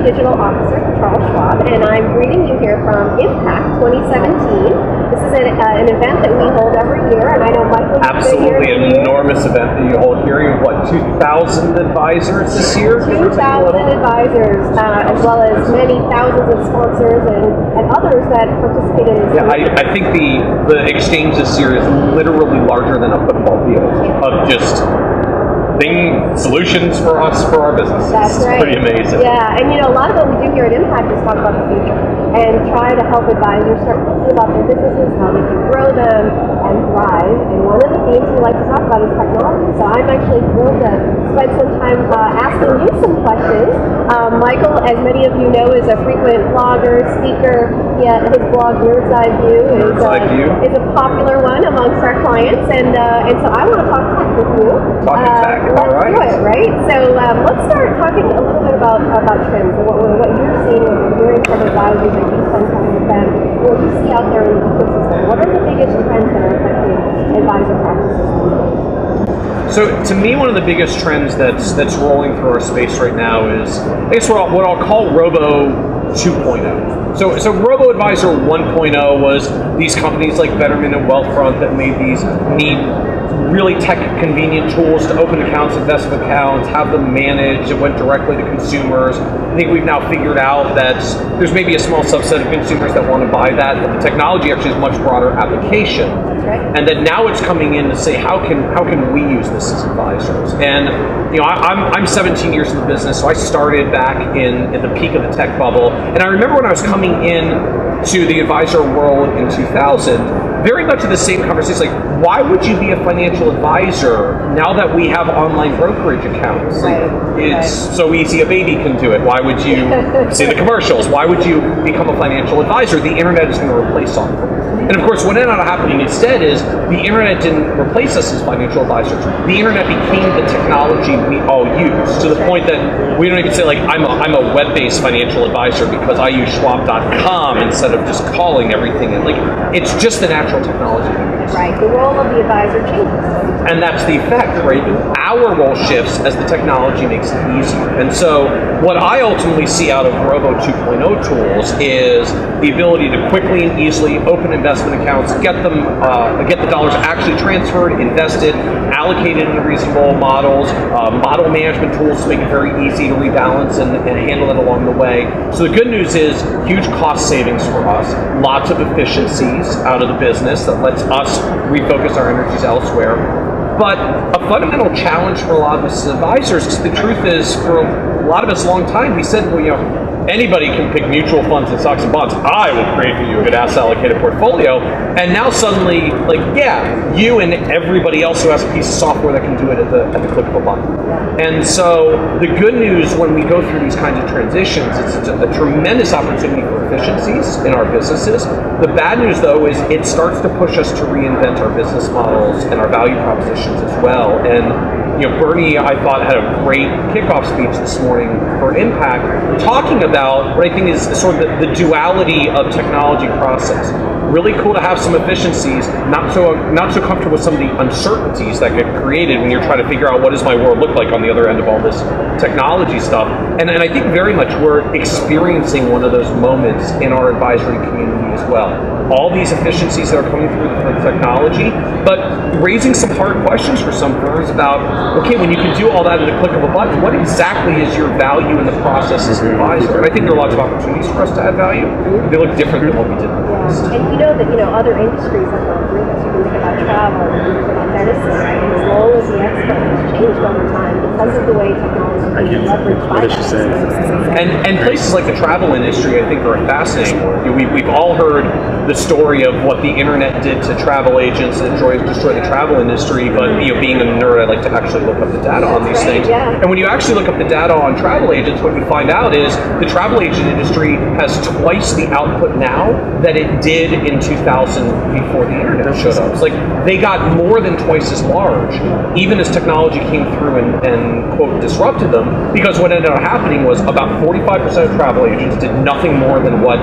Digital Officer for Charles Schwab, and I'm greeting you here from Impact 2017. This is an event that we hold every year, and I know Michael has been here. Absolutely, an enormous event that you hold here. You have, what, 2,000 advisors this year? 2,000 advisors, as well as many thousands of sponsors and others that participate in this. Yeah, I think the exchange this year is literally larger than a football field of just solutions for us, for our business. That's right. Pretty amazing. Yeah, and a lot of what we do here at Impact is talk about the future and try to help advisors start thinking about their businesses, how they can grow them and thrive. And one of the themes we like to talk about is technology. So I'm actually thrilled to spend some time asking you some questions. Michael, as many of you know, is a frequent blogger, speaker. His blog, Nerd's Eye View, is a popular one amongst our clients. And so I want to talk tech with you. Talking tech. Let's do it, right? So let's start talking a little bit about trends and what you're seeing and hearing from advisors that you spend time with them, what you see out there in the ecosystem. What are the biggest trends that are affecting advisor practices? So to me, one of the biggest trends that's rolling through our space right now is, I guess, what I'll call Robo 2.0. So Robo-Advisor 1.0 was these companies like Betterment and Wealthfront that made these neat, really tech-convenient tools to open accounts, investment accounts, have them managed. It went directly to consumers. I think we've now figured out that there's maybe a small subset of consumers that want to buy that, but the technology actually has much broader application. Right. And that now it's coming in to say, how can we use this as advisors? And I'm 17 years in the business, so I started back in the peak of the tech bubble. And I remember when I was coming in to the advisor world in 2000, very much of the same conversation, like, why would you be a financial advisor now that we have online brokerage accounts? It's so easy, a baby can do it. Why would you see the commercials? Why would you become a financial advisor? The internet is going to replace all of them. And of course, what ended up happening instead is the internet didn't replace us as financial advisors. The internet became the technology we all use, to the point that we don't even say, like, I'm a web-based financial advisor because I use Schwab.com instead of just calling everything in. Like, it's just the natural technology we use. Right, the role of the advisor changes. And that's the effect, right? Our role shifts as the technology makes it easier. And so what I ultimately see out of Robo 2.0 tools is the ability to quickly and easily open investment accounts, get the dollars actually transferred, invested, allocated into reasonable models, model management tools to make it very easy to rebalance and handle it along the way. So the good news is huge cost savings for us, lots of efficiencies out of the business that lets us refocus our energies elsewhere. But a fundamental challenge for a lot of us as advisors, because the truth is, for a lot of us, a long time, we said, well, anybody can pick mutual funds and stocks and bonds. I will create for you a good asset allocated portfolio. And now suddenly, like, yeah, you and everybody else who has a piece of software that can do it at the click of a button. And so the good news when we go through these kinds of transitions, it's a tremendous opportunity for efficiencies in our businesses. The bad news, though, is it starts to push us to reinvent our business models and our value propositions as well. And Bernie, I thought, had a great kickoff speech this morning for Impact, talking about what I think is sort of the duality of technology process. Really cool to have some efficiencies, not so comfortable with some of the uncertainties that get created when you're trying to figure out what does my world look like on the other end of all this technology stuff. And I think very much we're experiencing one of those moments in our advisory community as well. All these efficiencies that are coming through the technology, but raising some hard questions for some firms about, okay, when you can do all that in the click of a button, what exactly is your value in the process as an advisor? And I think there are lots of opportunities for us to add value. They look different than what we did in the past. And you know that other industries have gone through this. You can think about travel, you can think about medicine, right? And the role of the expert has changed over time because of the way technology can leverage finance. And places like the travel industry, I think, are fascinating. We've all heard the story of what the internet did to travel agents and destroy the travel industry, but being a nerd, I like to actually look up the data on these things. Yeah. And when you actually look up the data on travel agents, what you find out is the travel agent industry has twice the output now that it did in 2000 before the internet showed up. It's like they got more than twice as large, even as technology came through and quote, disrupted them, because what ended up happening was about 45% of travel agents did nothing more than what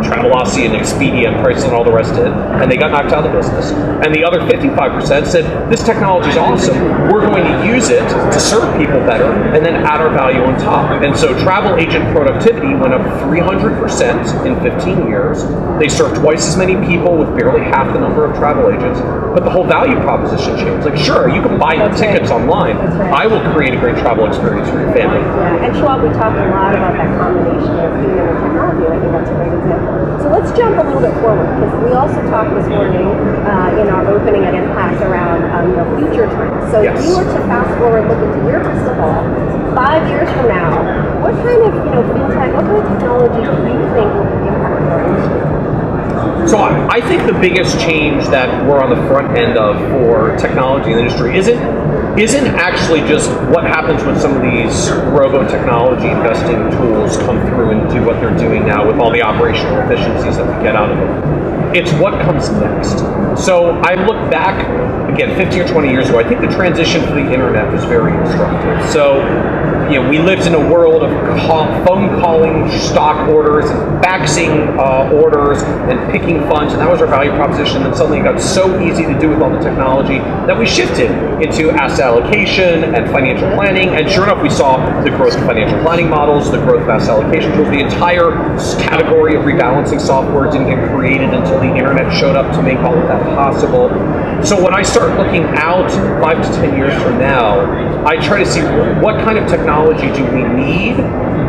Travelocity and Expedia and Priceline and all the rest did, and they got knocked out of the business. And the other 55% said, this technology is awesome, we're going to use it to serve people better and then add our value on top. And so travel agent productivity went up 300% in 15 years. They served twice as many people with barely half the number of travel agents, but the whole value proposition changed. Like, sure, you can buy the tickets online. I will create a great travel experience for your family. Yeah, and Schwab, we talked a lot about that combination of human and technology, and I think that's a great example. So let's jump a little bit forward, because we also talked this morning in our opening at Impact around future trends. So if you were to fast forward, look into your crystal ball, 5 years from now, what kind of FinTech, what kind of technology do you think will impact our industry? So I think the biggest change that we're on the front end of for technology in the industry isn't actually just what happens when some of these robo-technology investing tools come through and do what they're doing now with all the operational efficiencies that we get out of them. It's what comes next. So I look back, again, 15 or 20 years ago, I think the transition to the internet was very instructive. So we lived in a world of phone calling stock orders and faxing orders and picking funds, and that was our value proposition. And suddenly it got so easy to do with all the technology that we shifted into asset allocation and financial planning. And sure enough, we saw the growth of financial planning models, the growth of asset allocation tools. The entire category of rebalancing software didn't get created until the internet showed up to make all of that possible. So when I start looking out 5 to 10 years from now, I try to see what kind of technology do we need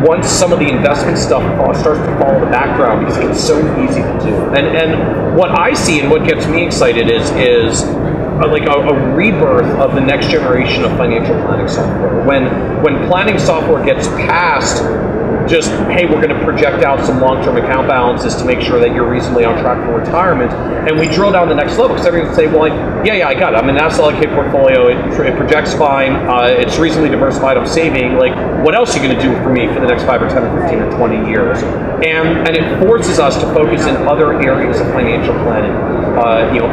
once some of the investment stuff starts to fall in the background, because it's so easy to do. And what I see and what gets me excited is like a rebirth of the next generation of financial planning software. When planning software gets past just, hey, we're going to project out some long-term account balances to make sure that you're reasonably on track for retirement, and we drill down the next level, because everyone's going to say, well, yeah, I got it. I'm in an asset allocated portfolio. It projects fine. It's reasonably diversified. I'm saving. Like, what else are you going to do for me for the next 5 or 10 or 15 or 20 years? And it forces us to focus in other areas of financial planning.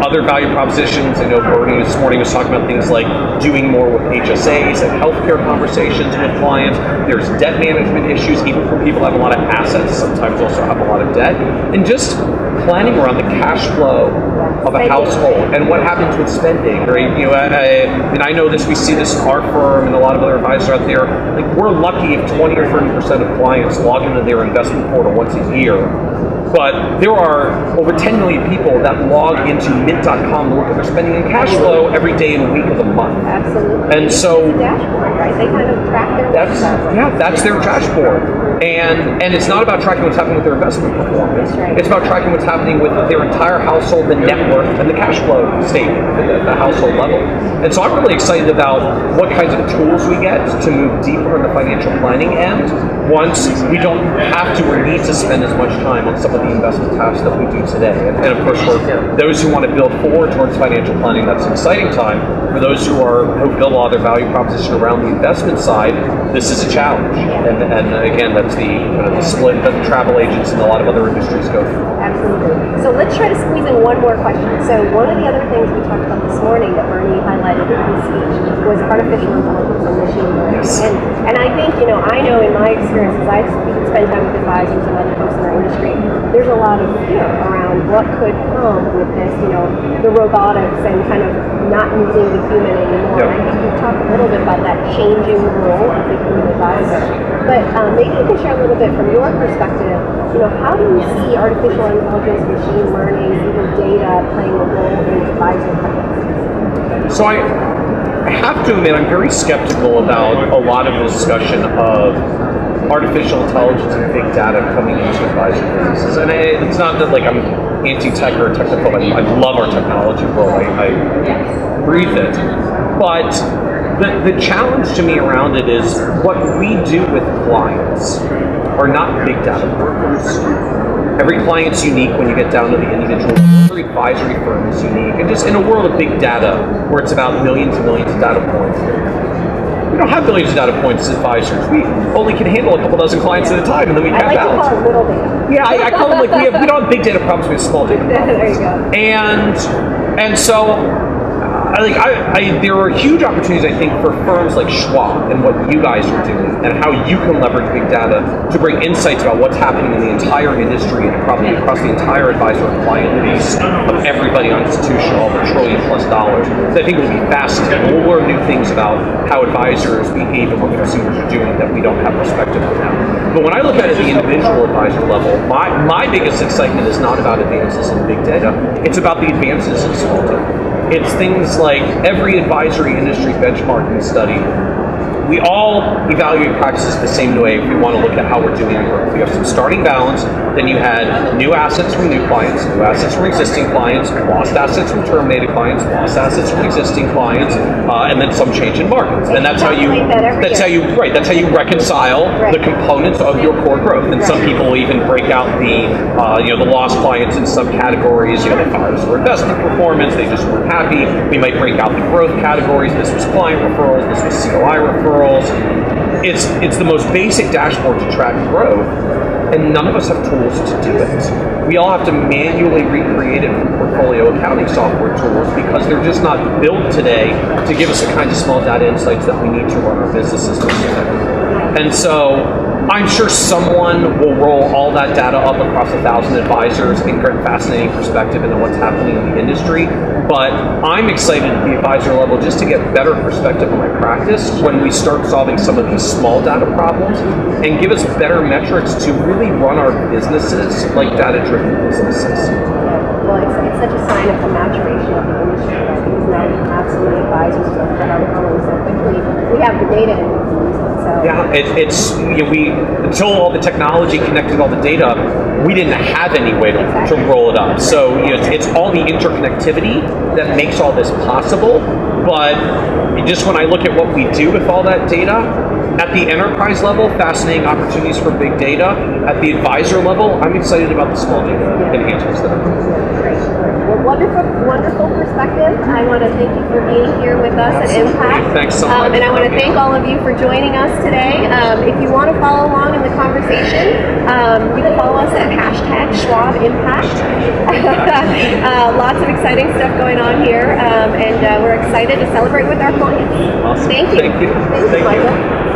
Other value propositions. I know Bernie this morning was talking about things like doing more with HSAs and healthcare conversations with clients. There's debt management issues, even for people that have a lot of assets, sometimes also have a lot of debt. And just planning around the cash flow of a household and what happens with spending. Right? And I know this, we see this in our firm and a lot of other advisors out there. Like, we're lucky if 20 or 30% of clients log into their investment portal once a year. But there are over 10 million people that log into mint.com to look at their spending and cash flow every day and week of the month. Absolutely. And so dashboard, right? They kind of track their that's their dashboard. And it's not about tracking what's happening with their investment performance. Right. It's about tracking what's happening with their entire household, the net worth, and the cash flow statement at the household level. And so I'm really excited about what kinds of tools we get to move deeper in the financial planning end once we don't have to or need to spend as much time on some of the investment tasks that we do today. And of course, for those who want to build forward towards financial planning, that's an exciting time. For those who build a lot of their value proposition around the investment side, this is a challenge. And again, that's the split that the travel agents and a lot of other industries go through. Absolutely. So let's try to squeeze in one more question. So one of the other things we talked about this morning that Bernie highlighted in his speech was artificial intelligence and machine learning. Yes. And I think, I know in my experience, as I spend time with advisors and other folks in our industry, there's a lot of fear around what could come with this, the robotics and kind of not needing the human anymore. Yep. And I think we've talked a little bit about that changing role of the human advisor. But maybe you can share a little bit from your perspective, how do you see artificial intelligence, machine learning, even data playing a role in advisor practices? So I have to admit, I'm very skeptical about a lot of the discussion of artificial intelligence and big data coming into advisory businesses. And it's not that I'm anti-tech or technical. I love our technology world. I breathe it. But the challenge to me around it is what we do with clients are not big data workers. Every client's unique when you get down to the individual. Every advisory firm is unique. And just in a world of big data, where it's about millions and millions of data points, we don't have millions of data points as advisors. We only can handle a couple dozen clients at a time, and then we cap out. I like to call it little data. Yeah, I call them we don't have big data problems, we have small data problems. There you go. And so there are huge opportunities, I think, for firms like Schwab and what you guys are doing and how you can leverage big data to bring insights about what's happening in the entire industry and probably across the entire advisor and client base of everybody on institutional, over $1 trillion+ dollars. So I think it will be fascinating. We'll learn new things about how advisors behave and what consumers are doing that we don't have perspective on now. But when I look at it at the individual advisor level, my biggest excitement is not about advances in big data. It's about the advances in small data. It's things like every advisory industry benchmarking study. We all evaluate practices the same way if we want to look at how we're doing on growth. You have some starting balance, then you had new assets from new clients, new assets from existing clients, lost assets from terminated clients, lost assets from existing clients, and then some change in markets. And that's how you reconcile the components of your core growth. And some people will even break out the lost clients in subcategories. They fired us for investment performance, they just weren't happy. We might break out the growth categories. This was client referrals, this was COI referrals. It's the most basic dashboard to track growth, and none of us have tools to do it. We all have to manually recreate it from portfolio accounting software tools because they're just not built today to give us the kinds of small data insights that we need to run our businesses most effectively. And so I'm sure someone will roll all that data up across 1,000 advisors and get a fascinating perspective into what's happening in the industry. But I'm excited at the advisor level just to get better perspective on my practice when we start solving some of these small data problems and give us better metrics to really run our businesses like data-driven businesses. Well, it's such a sign of the maturation of the industry, right? Because now we have so many advisors that are growing so quickly. We have the data and we can use it. So yeah, until all the technology connected all the data, we didn't have any way to roll it up. So it's all the interconnectivity that makes all this possible. But just when I look at what we do with all that data, at the enterprise level, fascinating opportunities for big data. At the advisor level, I'm excited about the small data enhancements there. Great. Well, wonderful perspective. I want to thank you for being here with us at Impact. Thanks so much. And I want to thank all of you for joining us today. If you want to follow along in the conversation, you can follow us at #SchwabImpact. Lots of exciting stuff going on here, and we're excited to celebrate with our clients. Awesome. Thank you. Thank you. Thank you, Michael.